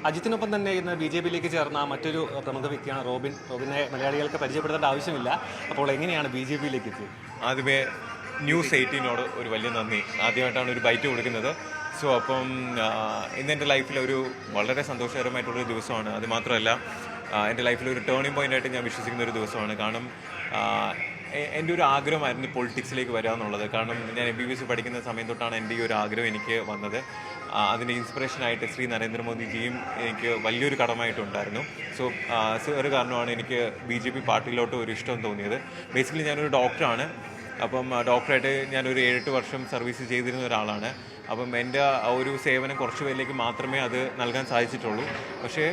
അജിത്തിനൊപ്പം തന്നെ ഇന്ന് BJP-യിലേക്ക് ചേർന്ന മറ്റൊരു പ്രമുഖ വ്യക്തിയാണ് റോബിൻ. റോബിനെ മലയാളികൾക്ക് പരിചയപ്പെടുത്തേണ്ട ആവശ്യമില്ല. അപ്പോൾ എങ്ങനെയാണ് BJP-യിലേക്ക് എത്തിയത്? ആദ്യമേ ന്യൂസ് 18 ഒരു വലിയ നന്ദി. ആദ്യമായിട്ടാണ് ഒരു ബൈറ്റ് കൊടുക്കുന്നത്. സോ അപ്പം ഇന്നെൻ്റെ ലൈഫിലൊരു വളരെ സന്തോഷകരമായിട്ടുള്ളൊരു ദിവസമാണ്. അത് മാത്രമല്ല എൻ്റെ ലൈഫിലൊരു ടേണിംഗ് പോയിൻ്റായിട്ട് ഞാൻ വിശ്വസിക്കുന്ന ഒരു ദിവസമാണ്. കാരണം എൻ്റെ ഒരു ആഗ്രഹമായിരുന്നു പൊളിറ്റിക്സിലേക്ക് വരിക എന്നുള്ളത്. കാരണം ഞാൻ MBBS പഠിക്കുന്ന സമയം തൊട്ടാണ് എൻ്റെ ഈ ഒരു ആഗ്രഹം എനിക്ക് വന്നത്. അതിൻ്റെ ഇൻസ്പിറേഷനായിട്ട് ശ്രീ നരേന്ദ്രമോദിജിയും എനിക്ക് വലിയൊരു കടമായിട്ടുണ്ടായിരുന്നു. സോ സാറ് കാരണമാണ് എനിക്ക് BJP പാർട്ടിയിലോട്ട് ഒരു ഇഷ്ടം തോന്നിയത്. ബേസിക്കലി ഞാനൊരു ഡോക്ടറാണ്. അപ്പം ഡോക്ടറായിട്ട് ഞാനൊരു 7-8 വർഷം സർവീസ് ചെയ്തിരുന്ന ഒരാളാണ്. അപ്പം എൻ്റെ ആ ഒരു സേവനം കുറച്ച് പേരിലേക്ക് മാത്രമേ അത് നൽകാൻ സാധിച്ചിട്ടുള്ളൂ. പക്ഷേ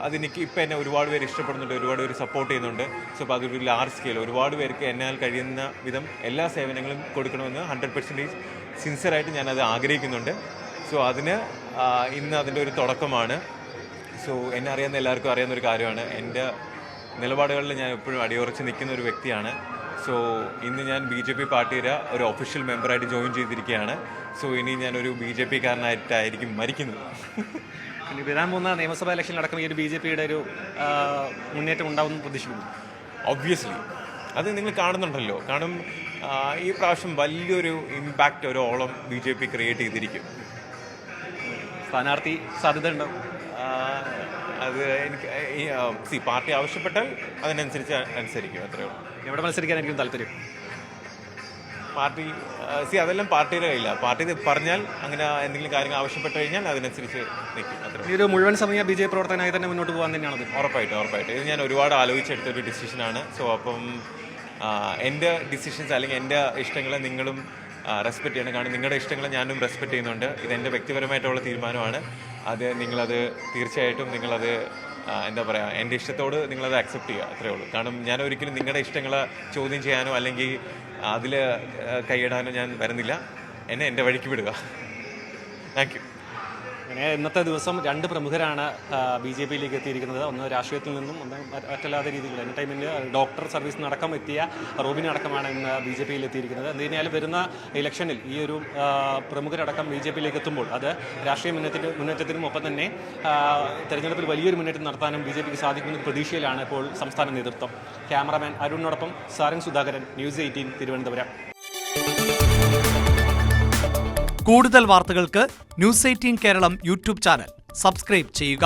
അതെനിക്ക് ഇപ്പം എന്നെ ഒരുപാട് പേര് ഇഷ്ടപ്പെടുന്നുണ്ട്, ഒരുപാട് പേര് സപ്പോർട്ട് ചെയ്യുന്നുണ്ട്. സോ അപ്പോൾ അതൊരു ലാർജ് സ്കെയിൽ ഒരുപാട് പേർക്ക് എന്നാൽ കഴിയുന്ന വിധം എല്ലാ സേവനങ്ങളും കൊടുക്കണമെന്ന് 100% സിൻസിയറായിട്ട് ഞാനത് ആഗ്രഹിക്കുന്നുണ്ട്. സോ അതിന് ഇന്ന് അതിൻ്റെ ഒരു തുടക്കമാണ്. സോ എന്നെ അറിയാവുന്ന എല്ലാവർക്കും അറിയാവുന്നൊരു കാര്യമാണ്. എൻ്റെ നിലപാടുകളിൽ ഞാൻ എപ്പോഴും അടിയുറച്ച് നിൽക്കുന്ന ഒരു വ്യക്തിയാണ്. സോ ഇന്ന് ഞാൻ BJP പാർട്ടിയുടെ ഒരു ഒഫീഷ്യൽ മെമ്പറായിട്ട് ജോയിൻ ചെയ്തിരിക്കുകയാണ്. സോ ഇനി ഞാനൊരു BJP-കാരനായിട്ടായിരിക്കും മരിക്കുന്നത്. ഇനി വരാൻ പോകുന്ന നിയമസഭാ ഇലക്ഷനിലടക്കം ഈ ഒരു BJP-യുടെ ഒരു മുന്നേറ്റം ഉണ്ടാവുമെന്ന് പ്രതീക്ഷിക്കുന്നു. ഒബ്വിയസ്ലി അത് നിങ്ങൾ കാണുന്നുണ്ടല്ലോ. കാരണം ഈ പ്രാവശ്യം വലിയൊരു ഇമ്പാക്റ്റ് ഒരു ഓളം BJP ക്രിയേറ്റ് ചെയ്തിരിക്കും. സ്ഥാനാർത്ഥി സാധ്യത ഉണ്ടാവും. അത് എനിക്ക് പാർട്ടി ആവശ്യപ്പെട്ടാൽ അതിനനുസരിച്ച് അനുസരിക്കും. അത്രയേ ഉള്ളൂ. എവിടെ മത്സരിക്കാനായിരിക്കും താല്പര്യം? പാർട്ടി അതെല്ലാം പാർട്ടിയുടെ കയ്യില്ല. പാർട്ടി പറഞ്ഞാൽ അങ്ങനെ എന്തെങ്കിലും കാര്യങ്ങൾ ആവശ്യപ്പെട്ട് കഴിഞ്ഞാൽ അതിനനുസരിച്ച് നിൽക്കും. അത്ര ഈ ഒരു മുഴുവൻ സമയ BJP പ്രവർത്തകനായി തന്നെ മുന്നോട്ട് പോകാൻ തന്നെയാണത്. ഉറപ്പായിട്ടും ഇത് ഞാൻ ഒരുപാട് ആലോചിച്ചെടുത്തൊരു ഡിസിഷനാണ്. സോ അപ്പം എൻ്റെ ഡിസിഷൻസ് അല്ലെങ്കിൽ എൻ്റെ ഇഷ്ടങ്ങളെ നിങ്ങളും റെസ്പെക്ട് ചെയ്യണം. കാരണം നിങ്ങളുടെ ഇഷ്ടങ്ങളെ ഞാനും റെസ്പെക്ട് ചെയ്യുന്നുണ്ട്. ഇതെൻ്റെ വ്യക്തിപരമായിട്ടുള്ള തീരുമാനമാണ്. അത് നിങ്ങളത് തീർച്ചയായിട്ടും നിങ്ങളത് എന്താ പറയുക, എൻ്റെ ഇഷ്ടത്തോട് നിങ്ങളത് അക്സെപ്റ്റ് ചെയ്യുക. അത്രേ ഉള്ളൂ. കാരണം ഞാൻ ഒരിക്കലും നിങ്ങളുടെ ഇഷ്ടങ്ങളെ ചോദ്യം ചെയ്യാനോ അല്ലെങ്കിൽ അതിൽ കൈയിടാനോ ഞാൻ വരുന്നില്ല. എന്നെ എൻ്റെ വഴിക്ക് വിടുക. Thank you. അങ്ങനെ ഇന്നത്തെ ദിവസം 2 പ്രമുഖരാണ് BJP-യിലേക്ക് എത്തിയിരിക്കുന്നത്. ഒന്ന് രാഷ്ട്രീയത്തിൽ നിന്നും ഒന്ന് മറ്റല്ലാത്ത രീതിയിൽ എൻ്റർടൈൻമെൻറ്റ് ഡോക്ടർ സർവീസ് നടക്കം എത്തിയ റോബിനടക്കമാണ് ഇന്ന് BJP-യിൽ എത്തിയിരിക്കുന്നത്. എന്ത് കഴിഞ്ഞാൽ വരുന്ന ഇലക്ഷനിൽ ഈ ഒരു പ്രമുഖരടക്കം BJP-യിലേക്ക് എത്തുമ്പോൾ അത് രാഷ്ട്രീയ മുന്നേറ്റത്തിനും ഒപ്പം തന്നെ തെരഞ്ഞെടുപ്പിൽ വലിയൊരു മുന്നേറ്റം നടത്താനും BJP-ക്ക് സാധിക്കുന്ന പ്രതീക്ഷയിലാണ് ഇപ്പോൾ സംസ്ഥാന നേതൃത്വം. ക്യാമറാമാൻ അരുണിനോടൊപ്പം സാരംഗ് സുധാകരൻ, ന്യൂസ് 18 തിരുവനന്തപുരം. കൂടുതൽ വാർത്തകൾക്ക് news 18 Kerala YouTube channel subscribe ചെയ്യുക.